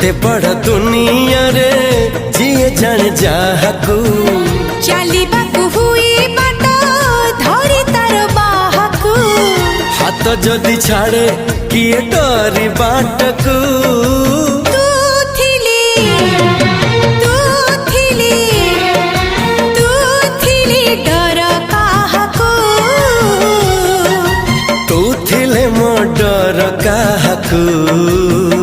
एते बड़ दुनिया रे जिए जान जाहकू चलिबाकू हुई बाट धरी तार बाहकू हाथ जदि छाड़े किए डरी बाटकू तू थिली डर काहकू तू थिले मो डर काहकू।